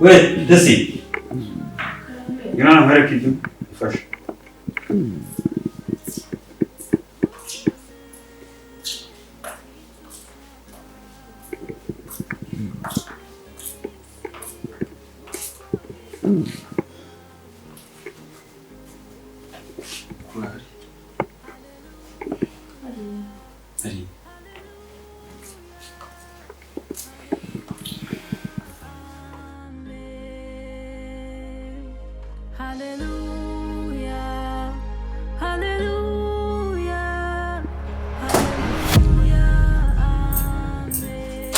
Wait, Desi. You know how to do first. Hallelujah, hallelujah, hallelujah, amen.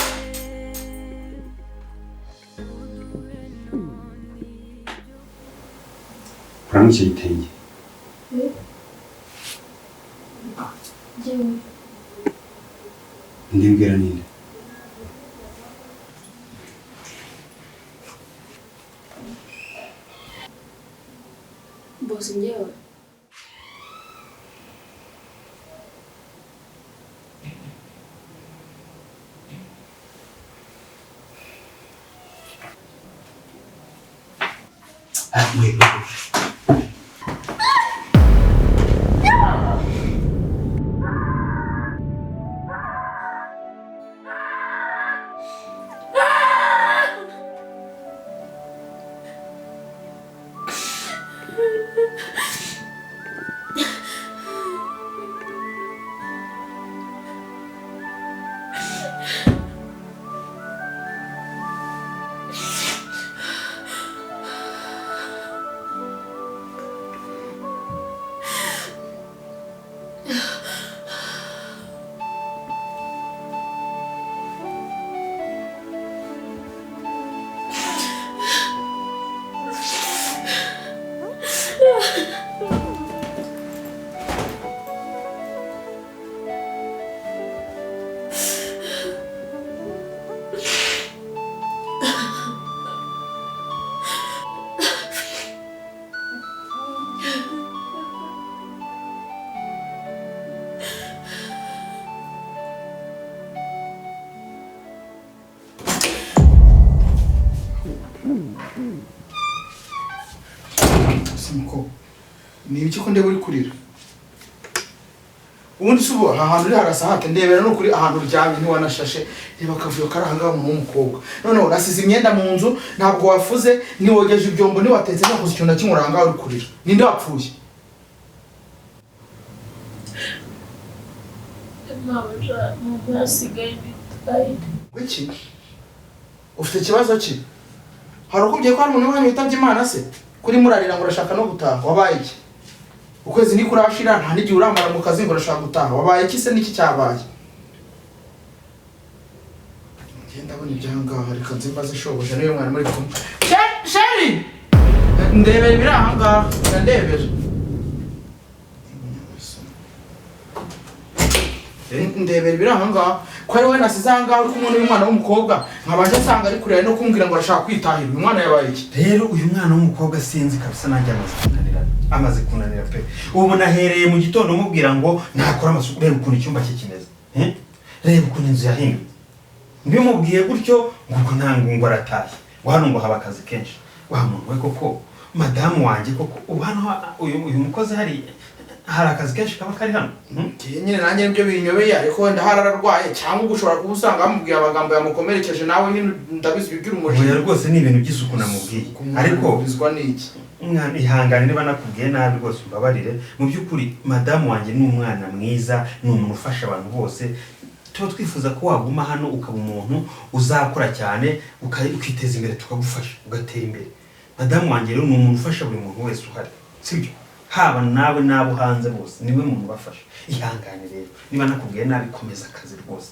Promise you thank you. Jimmy. Hindi kira nila. Boss njyewe. Wait. Simko. Ni ibiki ko ndeba uri kurira? Ubundi subo ahantu uri harasa hate ndebera no kuri ahantu ryamye ntiwanashashe reba kavuyo karahanga umuntu w'umukobwa. None urasize imyenda mu nzu ntabwo wafuze niwogeje ibyombo niwatetse nakoze ikintu na kimwe uranga uri kurira. Ninde wapfuye? Mama asigaye bitwaye. Wiki? Ufite ikibazo ki? Hari ukubwiye ko hari umuntu wanyu witabye Imana se? Kuri murarira ngo urashaka no gutaha wabaye iki? Ukwezi ni kurashira nta n'igihe uramara mu kazi ngo urashaka gutaha wabaye iki se niki cyabaye? Ngenda abona ibyangaha reka nzimbaze shoboje niyo mwana muri kumwe. Sheri! Ndebera ibiri ahangaha ndebera. Ndebera ibiri ahangaha ko ari we nasize ahangaha uri kumwe n'umwana w'umukobwa nkabanje asanga ari kureba no kumbwira ngo arashaka kwitahira uyu mwana yabaye iki? Rero uyu mwana w'umukobwa sinzi kabisa nanjye amaze kunanira pe. Ubu nahereye mu gitondo mubwira ngo nakora amasuku reba ukuntu icyumba cye kimeze. Reba ukuntu inzu yahindutse. Mbimubwiye gutyo ngo ntango arataye. Hano ngo haba akazi kenshi. Wa muntu we koko madamu wanjye koko ubu hano uyu mukozi hari akazi kenshi kaba kari hano. Nyine nanjye nibyo binyobeye ariko wenda harararwaye cyangwa ugushobora kubusanga amubwiye amagambo yamukomerekeje nawe nyine ndabizi bigira umujinya. Oya rwose ni ibintu by'isuku namubwiye. Ariko bizwa n'iki? Umwana ihangane niba nakubwiye nabi rwose umbabarire. Mu by'ukuri madamu wanjye ni umwana mwiza, ni umuntu ufasha abantu bose. Tuba twifuza ko waguma hano ukaba umuntu uzakora cyane ukiteza imbere tukagufasha ugatera imbere. Madamu wanjye rero ni umuntu ufasha buri muntu wese uhari. Sibyo? Haba nawe nabo hanze bose niwe muntu bafasha. Ihangane rero niba nakubwiye nabi komeza akazi rwose.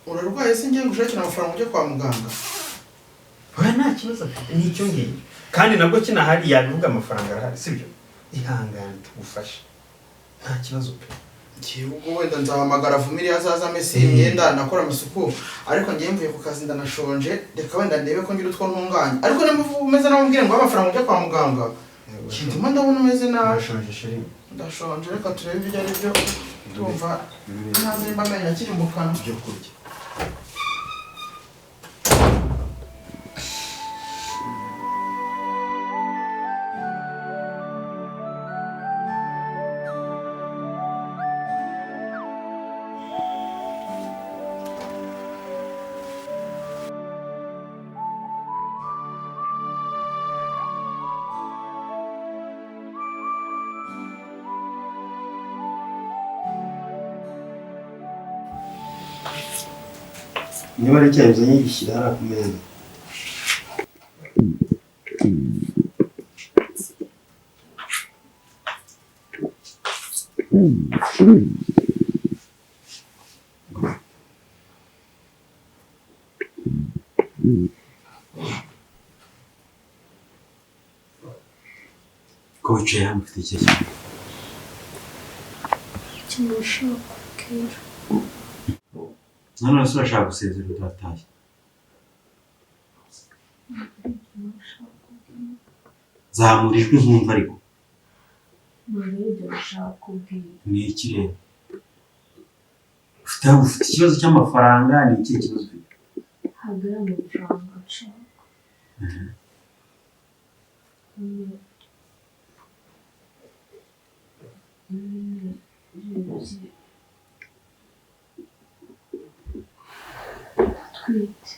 Urarwaye se ngiye gushakira amafaranga ujye kwa muganga? Oya nta kibazo nicyo ngiye. Kandi nabwo kinahari yabivuga amafaranga arahari sibyo? Ihangane tugufasha. Nta kibazo pe. Ubwo wenda nzahamagara Vumiri azaza amese imyenda nakora amasuku ariko ngiye mvuye ku kazi ndanashonje reka wenda ndebe ko ngira utwo ntunganye ariko nimba umeze nawe mbwire ngo amafaranga ujye kwa muganga. Ndimo ndabona umeze nabi. Ndashonje reka turebe ibyo ari byo tumva ntazi nimba amenyo akiri mu kanwa. Byo kurya. niba ari icyayi uzanye gishyira hariya ku meza. Ko wicaye hano ufite icyo kintu? ikintu ushaka kubwira. None se urashaka gusezera utatashye? Zamura ijwi nkumva ariko. Ntabwo ushaka kubwira. Ni iki rero? Ufite ikibazo cy'amafaranga, ni iki kibazo ufite? Ntabwo ari amafaranga nshaka. Twite.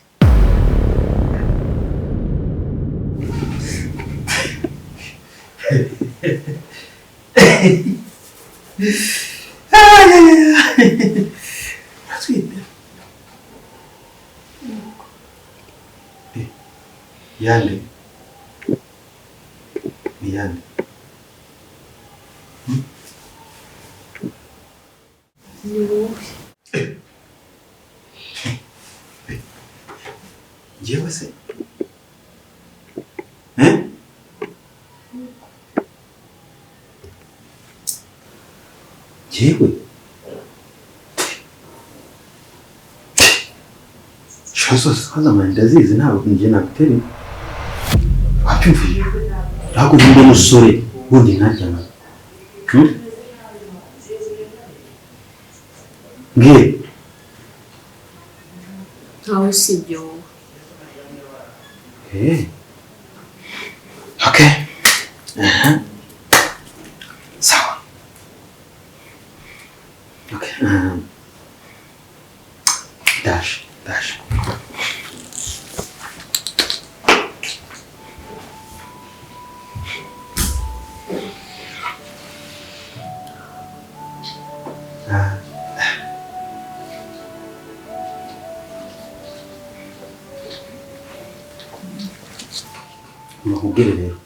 Atwite. Yande. Ni yande. Ni wowe. Njyewe se? Njyewe? Shazo sazamani ndazizi ntabwo njye nagutera. Wabyumvise? Ntabwo ndi umusore wundi ntajyana. Ngiye. Ntawe usibye wowe. Okay. Sawa. Okay. Dash. Nakubwire rero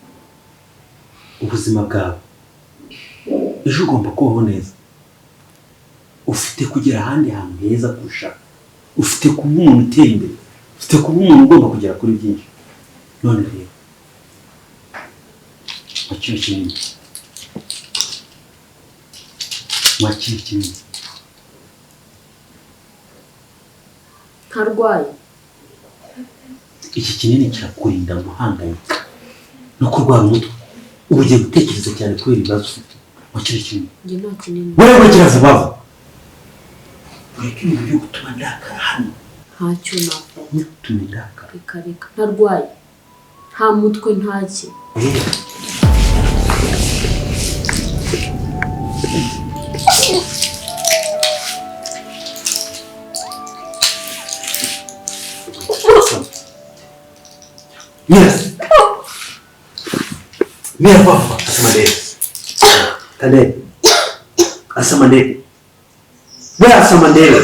ubuzima bwawe ejo ugomba kubaho neza, ufite kugera ahandi hantu heza kurusha, ufite kuba umuntu uteye imbere, ufite kuba umuntu ugomba kugera kuri byinshi. None rero wakira kinini, ntarwaye. Iki kinini kirakurinda guhangayika no kurwara umutwe. Ubu ugiye gutekereza cyane kubera ibibazo ufite. Wakira kinini. Njye nta kinini. Wewe kiravuba. Ureke ibintu byo gutuma ndakara hano. Ntacyo nafata. Ntutuma ndakara. Reka. Ntarwaye. Nta mutwe ntaki. Yes. Mira papa, asamandele. Kande. Asamandele. Where asamandele?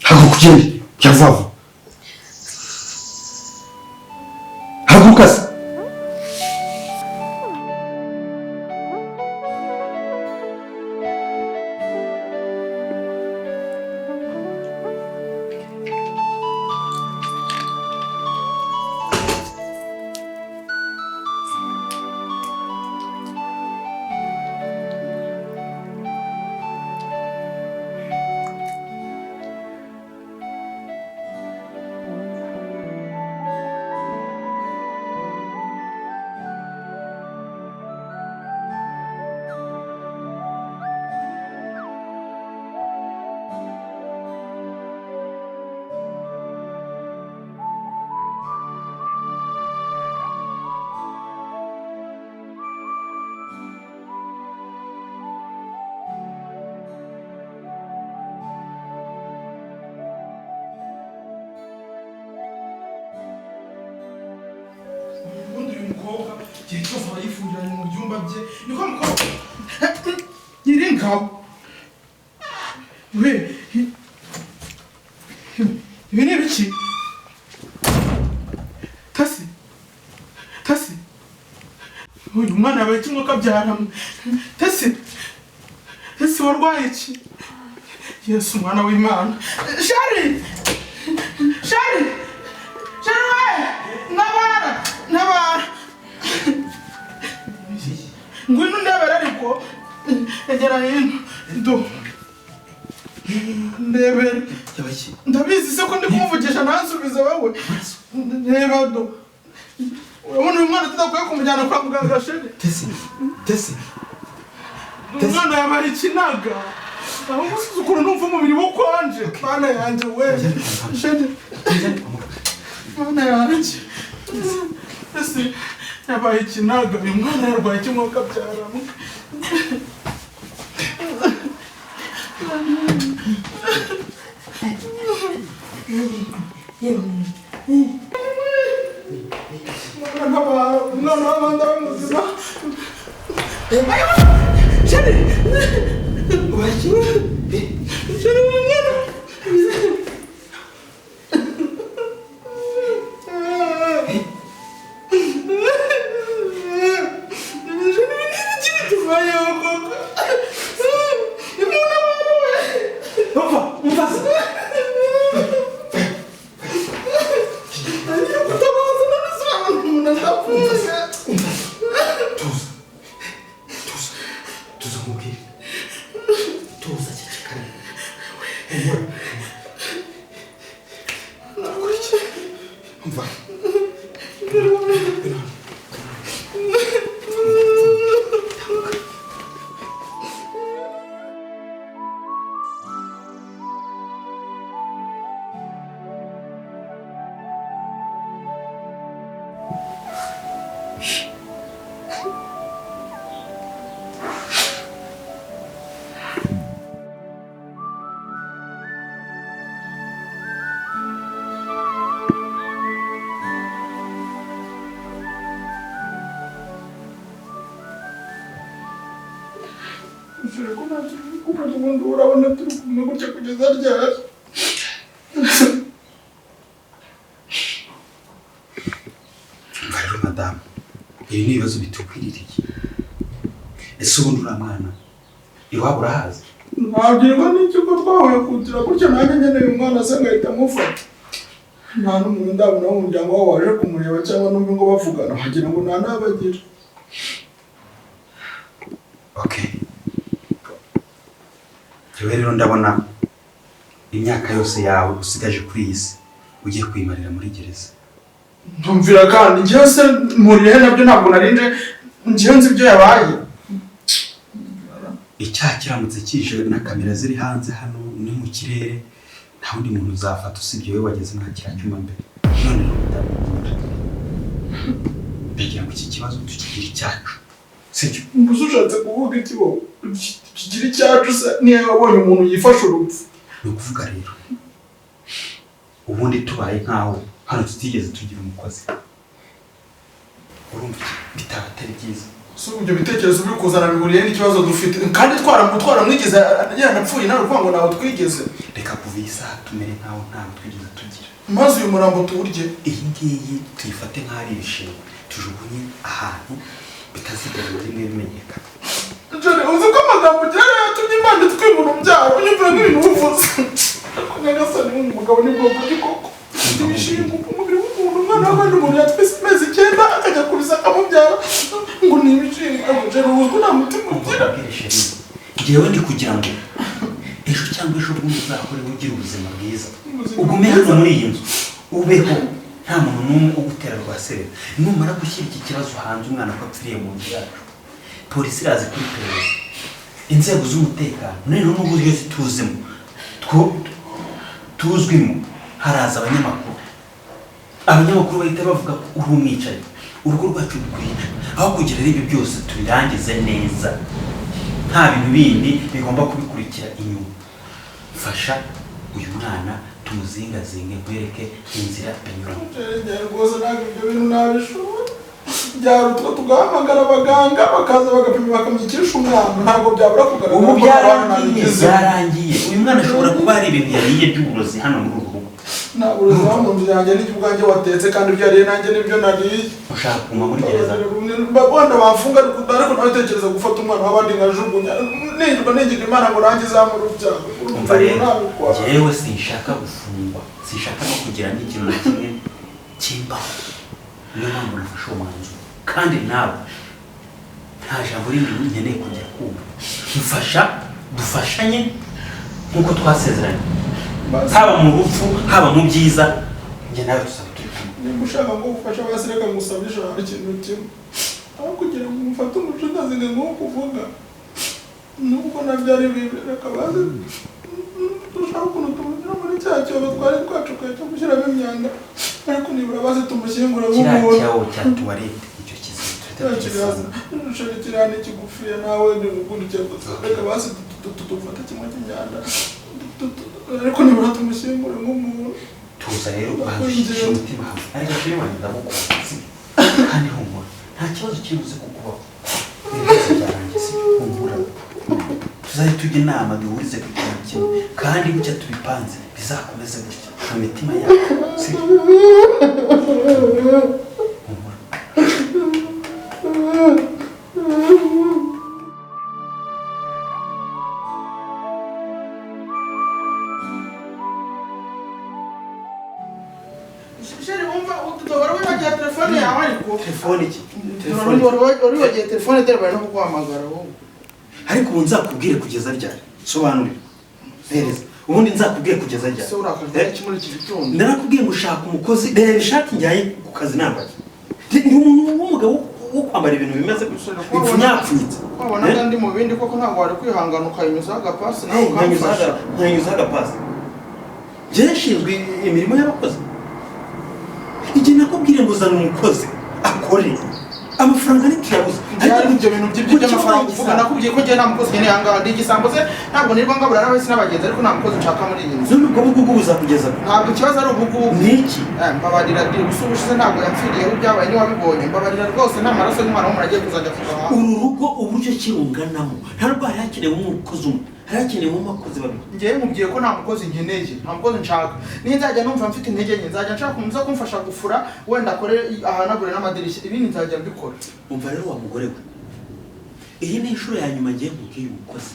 Hakukujeni, chavavu. Hakukas. igihe cyose barayifungiranye mu byumba bye niko mukora yirengaho we ibi ni ibiki tasi uyu mwana yabaye kimwe kabyaramo tasi warwaye iki yesu umwana w'imana shari ntabara ngwino ndebera ariko egera hino ndebera ndabizi se ko ndi kumuvugisha ntansubize wowe reba urabona uyu mwana tudakwiye kumujyana kwa muganga sheri tesi umwana yabaye ikinaga aho umusizi ukuntu numva umubiri wo kwanje mana yanjye we sheri mana yanjye ese yabaye ikinaga uyu mwana yarwaye ikimwuka byaramo umwana w'abandi w'umuzima sheri urabona turi kumwe gutya kugeza ryari rero madamu ibi ni ibibazo bitukwiririye ese ubundi uriya mwana iwabo urahazi ntabwirwa n'icyo ko twahuye kutira gutya nanjye nkeneye umwana se ngahita amufata nta n'umuntu ndabona w'umuryango wabo waje kumureba cyangwa n'ubwo ngo bavugana wagira ngo nta n'abagira okay jewe rero ndabona imyaka yose yawe usigaje kuri iyi si ugiye kwimarira muri gereza ntumvira kandi njyewe se mpuriye nabyo ntabwo narinde njyewe nzi ibyo yabaye icyaha kiramutse kije na kamera ziri hanze hano ni mu kirere nta wundi muntu uzafata usibye wowe wageze nta kiriya cyuma mbere none ndamukunda ndagira ngo iki kibazo tukigire icyacu sibyo gusa ushatse kuvuga iki wowe kigira icyacu se niyo wabonye umuntu yifashe urupfu ni ukuvuga rero ubundi tubaye nkaho hano tutigeze tugira umukozi urumva bitaba atari byiza so ibyo bitekerezo biri kuzana bihuriye n'ikibazo dufite kandi twaramwigeze yanapfuye nawe uvuga ngo ntawe twigeze reka kuva iyi saha tumere nkaho ntawe twigeze tugira maze uyu murambo tuwurye iyi ngiyi tuyifate nk'aho ari ibishingwe tujugunye ahantu bitazigera na rimwe bimenyekana jore uzi ko amagambo ugera yatumye imana twimura ubyaro unyumvira nk'ibintu uvuze ariko nyagasani w'umugabo ni bwoko bw'ikoko ibishingwe umubiri w'umuntu umwana w'abandi umuntu yatwise amezi 9 akajya kubisa akamubyara ngo ni ibishingwe ariko jore uzwi nta mutima ugira njyewe ndi kugira ngo ejo cyangwa ejo bundi uzakore ugira ubuzima bwiza ugume hano muri iyi nzu ubeho nta muntu n'umwe ugutera rwasebe numara gushyira iki kibazo hanze umwana ko apfiriye mu nzu yacu polisi irazi kuri perereza inzego z'umutekano noneho n'ubwo yose tuzwimo haraza abanyamakuru bahita bavuga ko uri umwicaye urugo rwacu rukwica aho kugira ibyo byose tubirangize neza nta bintu bindi bigomba kubikurikira inyuma fasha uyu mwana tumuzingazinge nkwereke inzira anyuramo rwose ntabwo ibyo bintu nabishobora byaruta tugahamagara abaganga bakaza bagapima bakamushyikisha umwana ntabwo byabura kugaragara ubu byarangiye uyu mwana ashobora kuba hari ibintu yariye by'uburozi hano muri uru rugo. ntabwo uruzaba mu nzu yanjye n'ibyo ubwanjye watetse kandi ibyo yariye nanjye n'ibyo nariye. ushaka kuguma muri gereza wenda bafunga ariko nawe tekereza gufata umwana w'abandi nkajugunya ningira imana ngo nanjye izamure ibyaha. umva rero njyewe sinshaka gufungwa sinshaka no kugira n'ikintu na kimwe kimbaho niyo mpamvu nafashe uwo mwanzuro kandi nawe nta jambo rindi nkeneye kujya kumva mfasha dufashanye nk'uko twasezeranye haba mu rupfu haba mu byiza njye nawe dusaba turi kumwe. nimba ushaka ngo ufashe abasi reka ngusaba ijana ikintu kimwe aho kugira ngo umufate umucunazi ngo nk'uko uvuga nubwo nabyo ari bibi reka baze dushaka ukuntu tumugira muri cya cyobo twari twacukuje cyo gushyiramo imyanda ariko nibura baze tumushyingura nk'umuntu kiriya cyawo cya tuwarete icyo ushaka kiriya ni kigufiya nawe n'ubundi reka baze tudufata kimwe cy'imyanda ariko nibura tumushyingure nk'umuntu. tuza rero banzushyira umutima hamwe ariko kiri wanjye ndamukunda kandi humura nta kibazo kibuze kukubaho ibibazo byarangiye humura tuzajya tujya inama duhurize ku kintu kimwe kandi gutya tubipanze bizakomeze gutya mu mitima yacu humura. telefone iki wari wagiye telefone dore bari no kuguhamagara wowe. ariko ubu nzakubwire kugeza ryari sobanurira ntereza ubundi nzakubwire kugeza ryari se urakajya iki muri iki gitondo ndarakubwiye ngo ushaka umukozi reba ishati njyaye ku kazi nambaye ni umuntu w'umugabo wo kwambara ibintu bimeze bipfunyapfunyitse wabona kandi mu bindi koko ntabwo wari kwihangana ukayinyuzaho agapasi nawe ukamufasha nkanyuzaho agapasi njyewe nshinzwe imirimo y'abakozi igihe nakubwire ngo uzana umukozi akore amafaranga ntituyabuze ariko ibyo bintu by'amafaranga uvuga nakubwiye ko njyewe nta mukozi nkeneye ahangaha ndi igisambo se ntabwo nirwa ngabura n'abahisi n'abagenzi ariko nta mukozi nshaka muri iyi nzu. none ubwo bugugu buzakugeza ntabwo ikibazo ari ubugugu ni iki mbabarira gusa ubushize ntabwo yapfiriyeho ibyabaye ntiwabibonye mbabarira rwose nta maraso y'umwana w'umuntu agiye kuzajya kuvaha. uru rugo uburyo kirunganamo ntabwo hari hakenewe umukozi umwe hari hakenewe umukozi babiri. njyewe mubwiye ko nta mukozi nkeneye nta mukozi nshaka niyo nzajya numva mfite intege nke nzajya nshaka umuntu uza kumfasha gufura wenda akore ahanagure n'amadirishya ibindi nzajya mbikora. umva rero wa mugore we iyi ni inshuro ya nyuma ngiye kubwira umukozi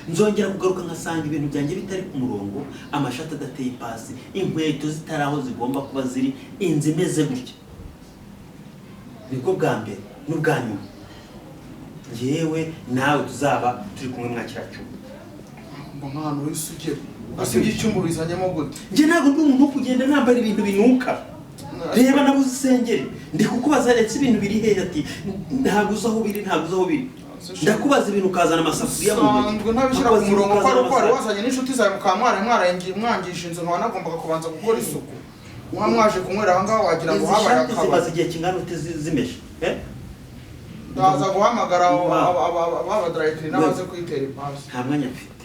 nzongera kugaruka nkasanga ibintu byanjye bitari ku murongo amashati adateye ipasi inkweto zitari aho zigomba kuba ziri inzu imeze gutya nibwo bwa mbere n'ubwa nyuma njyewe nawe tuzaba turi kumwe mwakira cyumba ngo nk'ahantu wese ugera ugasibye icyumba bizanyemo gute njye ntabwo ndi umuntu wo kugenda nambara ibintu binuka reba nabuze isengeri ndi kukubaza ndetse ibintu biri hehe ati ntabwo uzi aho biri ntabwo uzi aho biri ndakubaza ibintu ukazana amasafuriya mu ntoki ntabishyira ku murongo ko ari uko wari wazanye n'inshuti zawe mukaba mwangisha inzu nkaba nagombaga kubanza gukora isuku muba mwaje kunywera aha ngaha wagira ngo habaye akabari. zimaze igihe kingana ute zimeshe ndaza guhamagara abadayitiri n'abaze kuyitera ipasi. nta mwanya mfite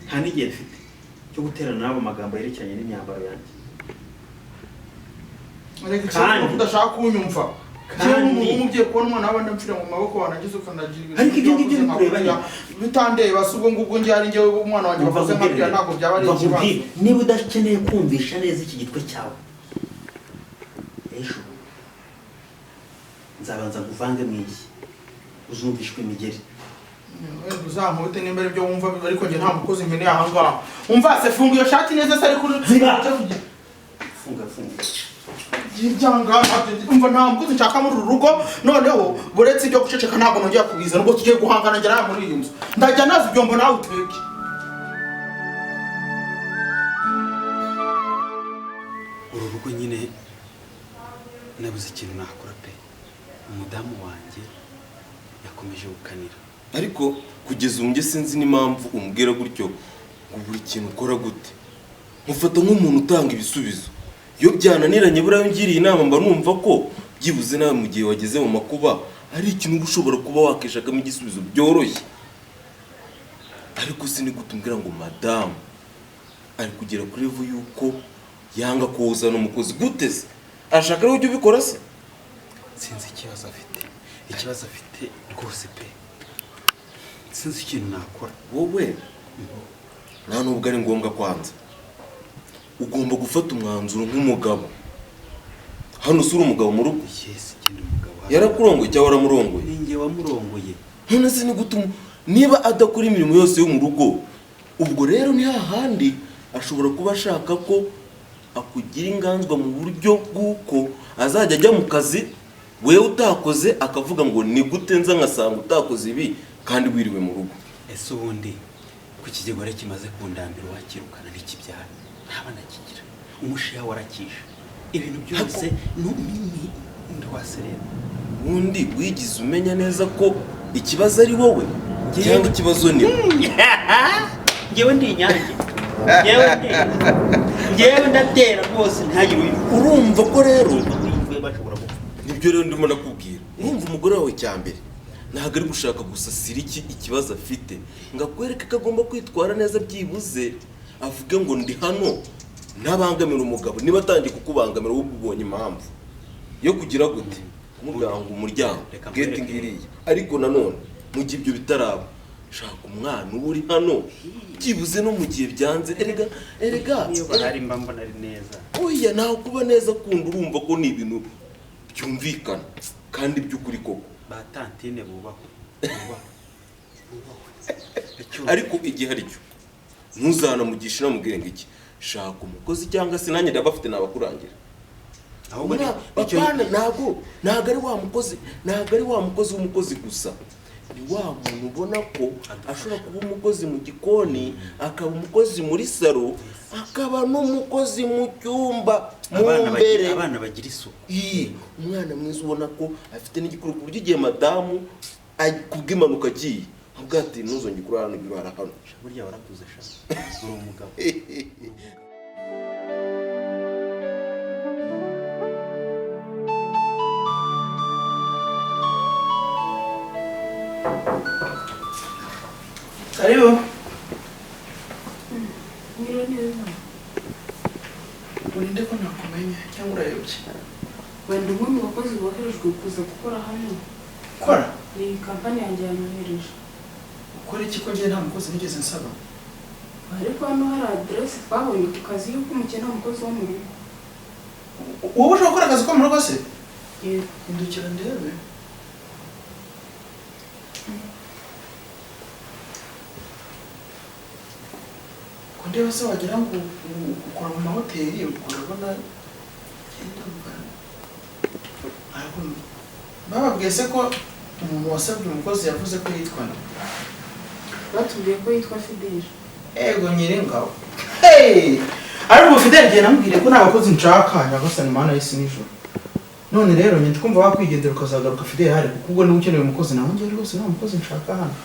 nta n'igihe mfite cyo guterana n'abo magambo yerekeranye n'imyambaro yanjye kandi udashaka kunyumva kandi umubyeyi kubona umwana w'abandi mpfira mu maboko wanagize ukanagira ibintu ariko ibyo ngibyo bikureba bitandeba si ubwo ngubwo njye ari njyewe umwana wanjye bavuze nkabwira ntabwo byaba ari ikibazo. niba udakeneye kumvisha neza iki gitwe cyawe ejo nzabanza nguvange mu iki uzumvishwe imigeri wenda uzankubite nimba ari byo wumva ariko njye nta mukozi nkeneye aha ngaha umva se funga iyo shati neza se ariko funga umva nta mukozi nshaka muri uru rugo noneho buretse ibyo guceceka ntabwo nongera kubwiza nubwo tugiye guhangana ngera muri iyi nzu ndajya nazi ibyombo nawe uteke. uru rugo nyine nabuze ikintu nakora pe umudamu wanjye yakomeje gukanira ariko kugeza ubu njye sinzi n'impamvu umubwira gutyo ngo buri kintu ukora gute mufata nk'umuntu utanga ibisubizo iyo byananiranye buriya ngiriye inama mba numva ko byibuze nawe mu gihe wageze mu makuba ari ikintu uba ushobora kuba wakishakamo igisubizo byoroshye ariko sinigute umbwira ngo madamu ari kugera kuri level yuko yanga kuzana umukozi gute se arashaka rero ujye ubikora se sinzi ikibazo afite rwose pe, sinzi ikintu nakora. wowe nta nubwo ari ngombwa kwanza, ugomba gufata umwanzuro nk'umugabo. Hano usura umugabo mu rugo. Yes, ikindi umugabo Yarakurongoye cyangwa waramurongoye? ninjye wamurongoye. None se ni gutuma niba adakora imirimo yose yo mu rugo, ubwo rero ni hahandi ashobora kuba ashaka ko akugira inganzwa mu buryo bw'uko azajya ajya mu kazi, wewe utakoze akavuga ngo ni gute nza nkasanga utakoze ibi kandi wiriwe mu rugo. Ese ubundi ku kigegore kimaze kundambira wakirukana n'ikibyara ntaba nakigira, umushiya warakisha ibintu byose ndwaserera. Ubundi wigize umenya neza ko ikibazo ari wowe cyangwa ikibazo ni we. Ngewe ndi inyange, ngewe ndatera rwose ntagire Urumva ko rero bashobora gupfa. nibyo rero ndimo nakubwira. Urumva umugore wawe cyambere ntabwo ari gushaka gusasira ikibazo afite, ngo akwereke ko agomba kwitwara neza, byibuze avuge ngo ndi hano ntabangamira umugabo. Niba atangiye kukubangamira wowe ubonye impamvu yo kugira gute kumuganga umuryango gete ngiriya. Ariko nanone mu gihe ibyo bitaraba, shaka umwana uba uri hano, byibuze no mu gihe byanze. Erega Niyo bahari mba mbona ari neza. oya ntaho kuba neza kundi urumva ko ni ibintu byumvikana kandi by'ukuri koko. Ba tantine bubaho. Ariko igihe ari cyo ntuzanamugisha namubwire ngo iki, shaka umukozi cyangwa se nanjye ndabafite nabakurangira. Ahubwo Bapana ntabwo ari wa mukozi w'umukozi gusa, ni wa muntu ubona ko ashobora kuba umukozi mu gikoni, akaba umukozi muri salo, akaba n'umukozi mu cyumba mu mbere. abana bagira isuku. Umwana mwiza ubona ko afite n'igikuru ku buryo igihe madamu kubw'impanuka agiye avuga ati ntuzongere kurara hano, ibirara hano. Burya warakuze sha, uri umugabo. Karibu. Ngiro neza. Urinde ko nakumenya cyangwa urayobye? Wenda umwe mu bakozi boherejwe kuza gukora hano. Kora? Ni kampani yanjye yanyohereje. Ukora iki ko ngiye nta mukozi nigeze nsaba? Ariko hano hari aderesi twabonye ku kazi yuko umukeneye umukozi wo mu rugo. Wowe ushobora gukora akazi ko mu rugo se? Yego. Hindukira ndebe. Ko ndeba se wagira ngo ukora mu mahoteli, urabona genda mvana. Ariko bababwiye se ko umuntu wasabye umukozi yavuze ko yitwa nde? Batubwiye ko yitwa Fidel. Ego Nyiringabo. Hey! Ariko Fidel gihe namubwire ko nta bakozi nshaka, nyagasani Mana y'isi n'ijuru. None rero nyine twumva wakwigendera ukazagaruka Fidel hari kuko ubwo niba ukeneye umukozi nawe ngiye rwose nta mukozi nshaka hano.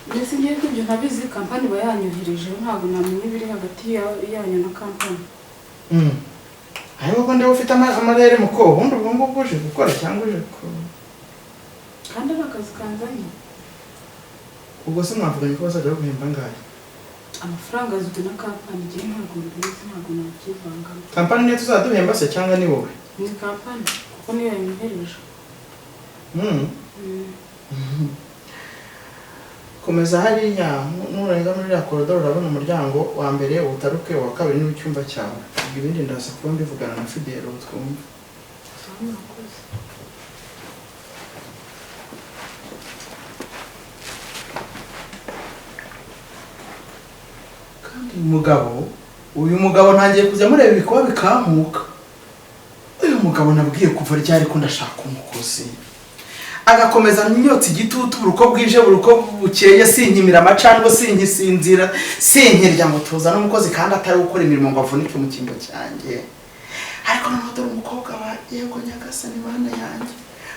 Mbese ngiye kubyo ntabizi kampani bayanyohereje ntabwo namenye ibiri hagati yanyu na kampani. Ariko ko ndeba ufite amarere mu ko ubundi ubwo ngubwo uje gukora cyangwa uje ko Kandi ari akazi kanzanye. ubwo se mwavuganye ko bazajya guhemba ngahe? Amafaranga azwi na kampani igihe ntabwo mbizi ntabwo nabyivangamo. Kampani niyo tuzaduhemba se cyangwa ni wowe? Ni kampani kuko niyo yanyohereje. Komeza hariya nurenga muri ya koridoro urabona umuryango wa mbere utaruke wa kabiri n'icyumba cyawe. Ibindi ndaza kuba mbivugana na Fidel utwumva. Murakoze. Uyu mugabo ntangiye kujya mureba ibikuba bikamuka. Uyu mugabo nabwiye kuva ryari ko ndashaka umukozi. Agakomeza nyotsi igitutu uruko bwije uruko bukeye sinkimira amacandwe sinkisinzira sinkirya mutuza n'umukozi kandi atari gukora imirimo ngo avunike mu kingo cyanjye. Ariko noneho dore umukobwa wa yego nyagasani Mana yanjye.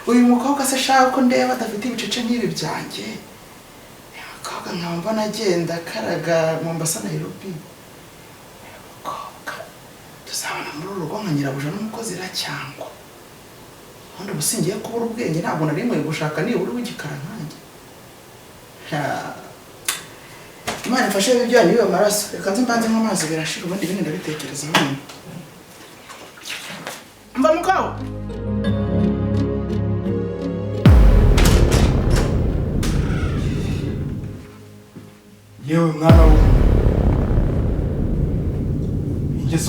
Uyu mukobwa se shaka ko ndeba adafite ibicece nk'ibi byanjye. Umukobwa nkamba nagenda karaga Mombasa Nairobi. Tuzabana muri uru rugo nka nyirabuja n'umukozi iracyangwa. Ubundi busingiye kubura ubwenge ntabwo nari nkwiye gushaka nibura w'igikara nkanjye. Imana ifashe ibi byanyu biba amaraso. Reka nze mbanze nk'amazi birashira ubundi ibindi ndabitekereza none. Mva mukaho.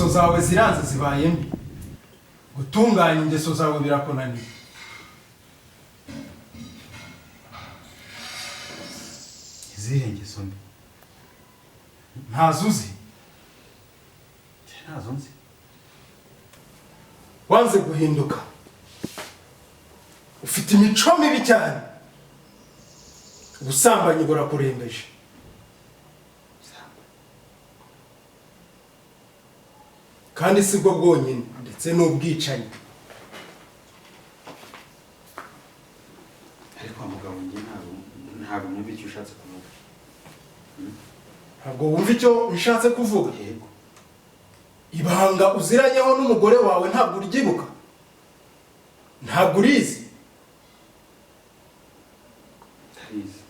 ingeso zawe ziranze zibaye mbi, gutunganya ingeso zawe birakunaniye. izihe ngeso mbi? Ntazo uzi? Ntazo nzi. Wanze guhinduka, ufite imico mibi cyane, ubusambanyi burakurembeje. Kandi si bwo bwonyine, ndetse n'ubwicanyi. ariko mugabo njye ntabwo numva icyo ushatse kuvuga. Ntabwo wumva icyo nshatse kuvuga? Yego. Ibanga uziranyeho n'umugore wawe ntabwo uryibuka? Ntabwo urizi? Ndarizi.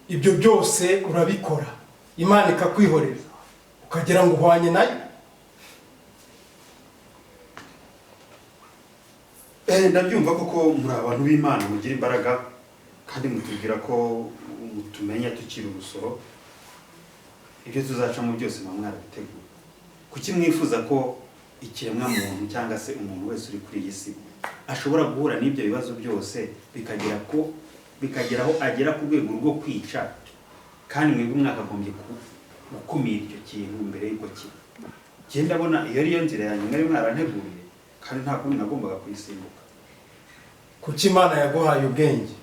Ibyo byose urabikora, Imana ikakwihorera, ukagira ngo uhwanye nayo. Ndabyumva koko muri abantu b'Imana mugira imbaraga kandi mutubwira ko tumenya tukiri urusoro ibyo tuzacamo byose mwa mwarabiteguye. Kuki mwifuza ko ikiremwa muntu cyangwa se umuntu wese uri kuri iyi si ashobora guhura n'ibyo bibazo byose bikageraho agera ku rwego rwo kwica, kandi mwebwe mwakagombye gukumira icyo kintu mbere y'uko kiba? Njye ndabona iyo ariyo nzira yanyu mwari mwaranteguriye, kandi nta kundi nagombaga kuyisimbuka. Kuki Imana yaguhaye ubwenge?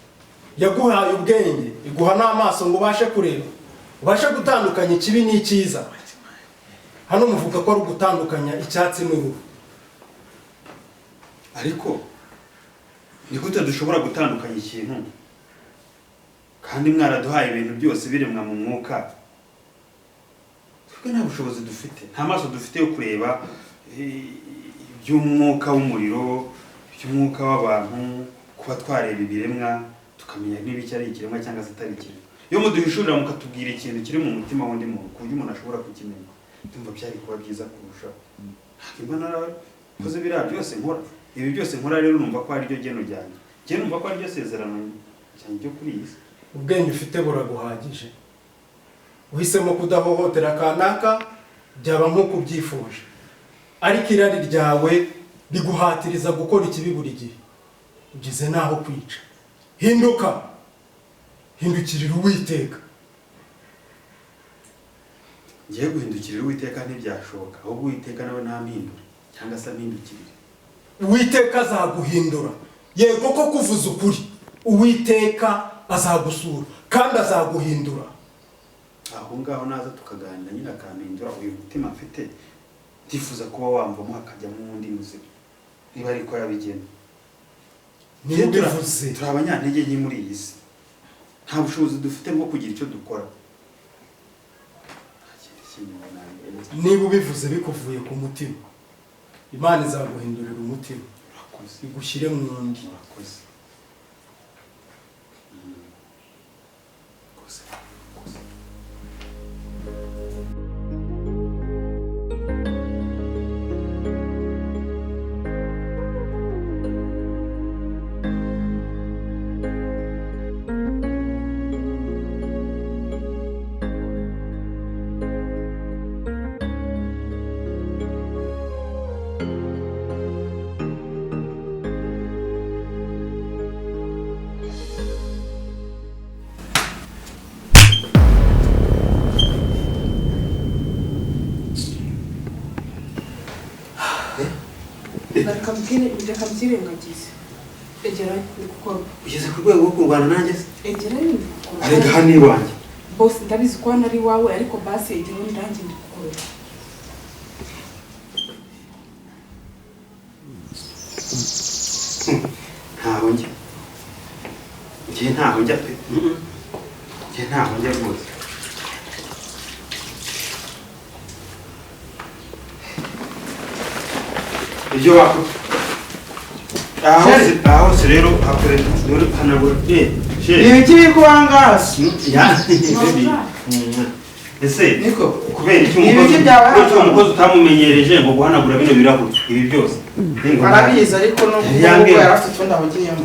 Yaguhaye ubwenge, iguha n'amaso ngo ubashe kureba, ubashe gutandukanya ikibi n'icyiza. Hano muvuga ko ari ugutandukanya icyatsi n'uruhu. Ariko ni gute dushobora gutandukanya ikintu kandi mwaraduhaye ibintu byose biremwa mu mwuka? Twebwe nta bushobozi dufite, nta maso dufite yo kureba iby'umwuka w'umuriro, iby'umwuka w'abantu, kuba twareba ibiremwa tukamenya niba icyo ari ikiremwa cyangwa se atari ikiremwa. Iyo muduhishurira mukatubwira ikintu kiri mu mutima w'undi muntu ku buryo umuntu ashobora kukimenya, ndumva byari kuba byiza kurushaho. Ntabwo narakoze biriya byose nkora. Ibi byose nkora rero numva ko ari ryo geno ryanjye. Njye numva ko ari ryo sezerano cyane ryo kuri iyi si. Ubwenge ufite buraguhagije. Uhisemo kudahohotera kanaka, byaba nk'uko ubyifuje. Ariko irari ryawe riguhatiriza gukora ikibi buri gihe. Ugeze naho kwica. Hinduka. Hindukirira Uwiteka. Ngiye guhindukirira Uwiteka ntibyashoboka, ahubwo Uwiteka nawe ntampindure cyangwa se ampindukirire. Uwiteka azaguhindura. Yego ko kuvuza ukuri, Uwiteka azagusura kandi azaguhindura. Aho ngaho naza tukaganira nyine akampindura uyu mutima mfite, ndifuza kuba wamvamo hakajyamo undi muzima, niba ariko yabigena. Ntibivuze turi abanyantege nke muri iyi si, nta bushobozi dufite bwo kugira icyo dukora. Niba ubivuze bikuvuye ku mutima, Imana izaguhindurira umutima, igushyire mu wundi. Reka mbyirengagize. Egera ndi gukora. Ugeze ku rwego rwo kurwana nanjye se? Egera ndi gukora. Arega hano iwanjye. Boss ndabizi ko hano ari wawe, ariko basi egera ndanjye ndi gukora. Ntaho njya. Njye ntaho njya pe. Njye ntaho njya rwose. Ibyo wako aho se rero hakorera hanagura ibiki bikubangaza ese niko kubera icyo umukozi utamumenyereje ngo guhanagura bino birahuri ibi byose arabizi, ariko n'ubwo yarafite utundi ahugiyemo.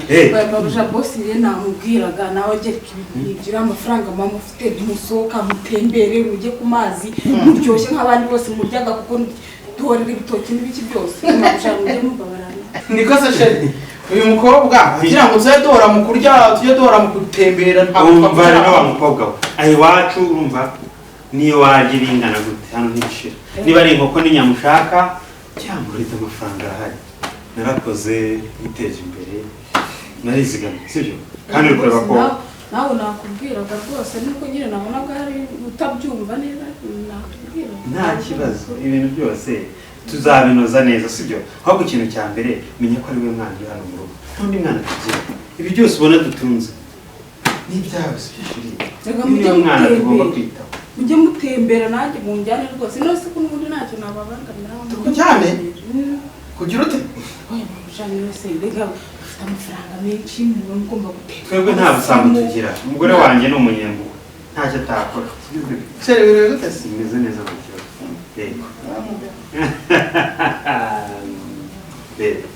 Babuja boss ye namubwiraga nawe gereka ibintu amafaranga mama ufite musohoka mutembere mujye ku mazi muryoshye nk'abandi bose muryaga, kuko duhorera ibitoki n'ibiki byose mwabushaka mujye mubabarana niko se sheri uyu mukobwa kugira ngo tujye duhora mu kurya tujye duhora mu gutembera umva rero wa mukobwa we aho iwacu urumva niyo waje bingana gute hano ntibishira niba ari inkoko n'inyama ushaka cyangwa uretse amafaranga arahari narakoze niteje imbere narizigamye sibyo kandi uri kureba ko nawe nakubwiraga rwose nuko nyine nabonaga hari utabyumva neza nakubwira nta kibazo ibintu byose tuzabinoza neza sibyo ahubwo ikintu cya mbere menya ko ari we mwana uri hano mu rugo n'undi mwana tugira ibi byose ubona dutunze ni ibyawe sibyo shiri niyo mwana tugomba kwitaho mujye mutembera nanjye mu njyane rwose nose ko n'ubundi ntacyo nababangamira tukujyane kugira ute oya mujyane yose rega ufite amafaranga menshi niba mugomba gutembera twebwe nta busambo tugira umugore wanjye ni umunyembuga ntacyo atakora sheri biri gute se imeze neza mu kibazo yego rero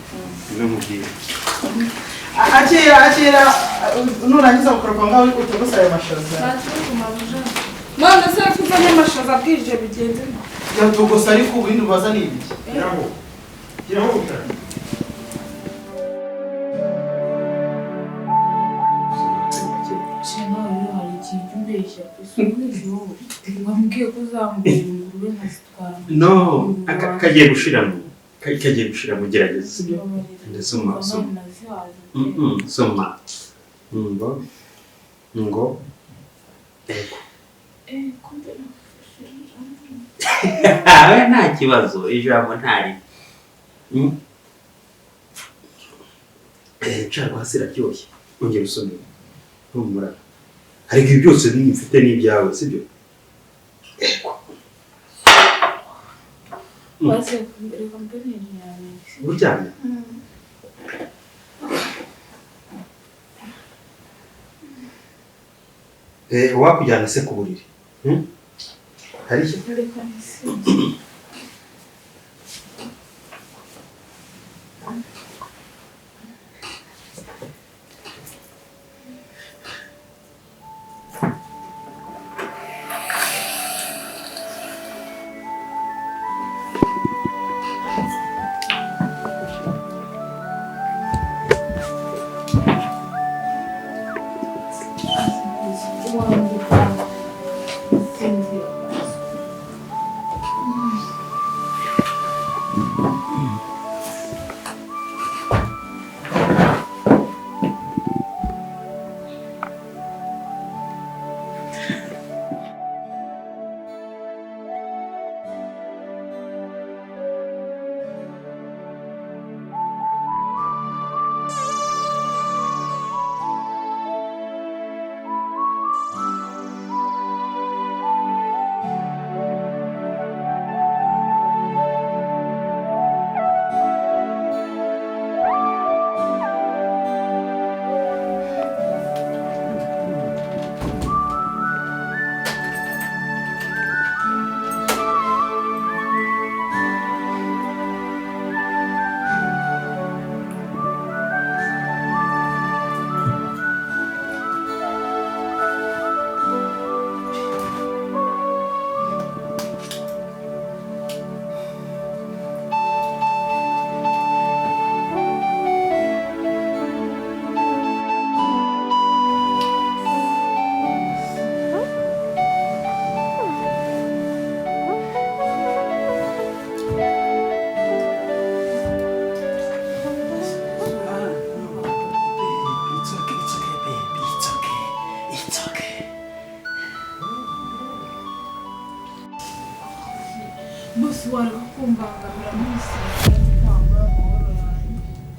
niwe mubwira akira nurangiza gukoropa ngaho utuguse ayo mashaza none se kuzanye amashaza bwije bigenze yatuguse ariko ubundi ubaza ni ibiki giraho utara wambwiye ko uzambura ingurube nkazitwara no kagiye gushiramo kagiye gushiramo gerageza sibyo ndasoma soma ngo ego nta kibazo ijambo ntari cyangwa hasi iraryoshye ongera usome humura ariko ibi byose mfite n'ibyawe sibyo ego waze kumbere kompanyi yawe uryamye wakujyana se ku buriri hari icyo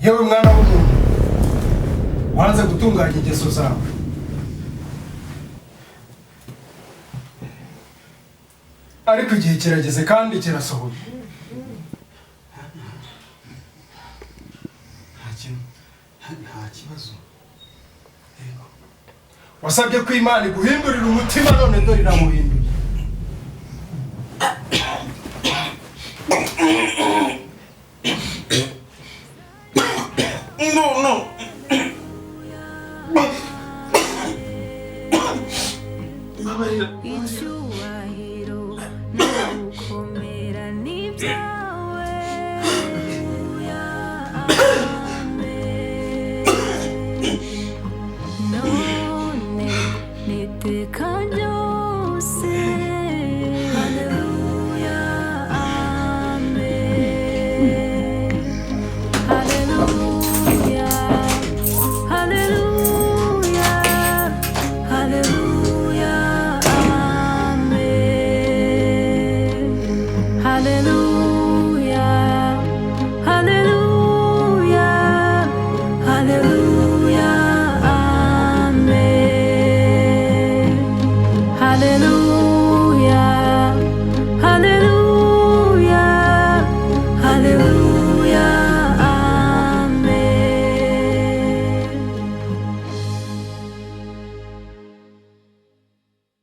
yewe mwana w'umuntu wanze gutunganya ingeso zawe ariko igihe kirageze kandi kirasohoye nta kibazo wasabye ko Imana iguhindurira umutima none dore iramuhindura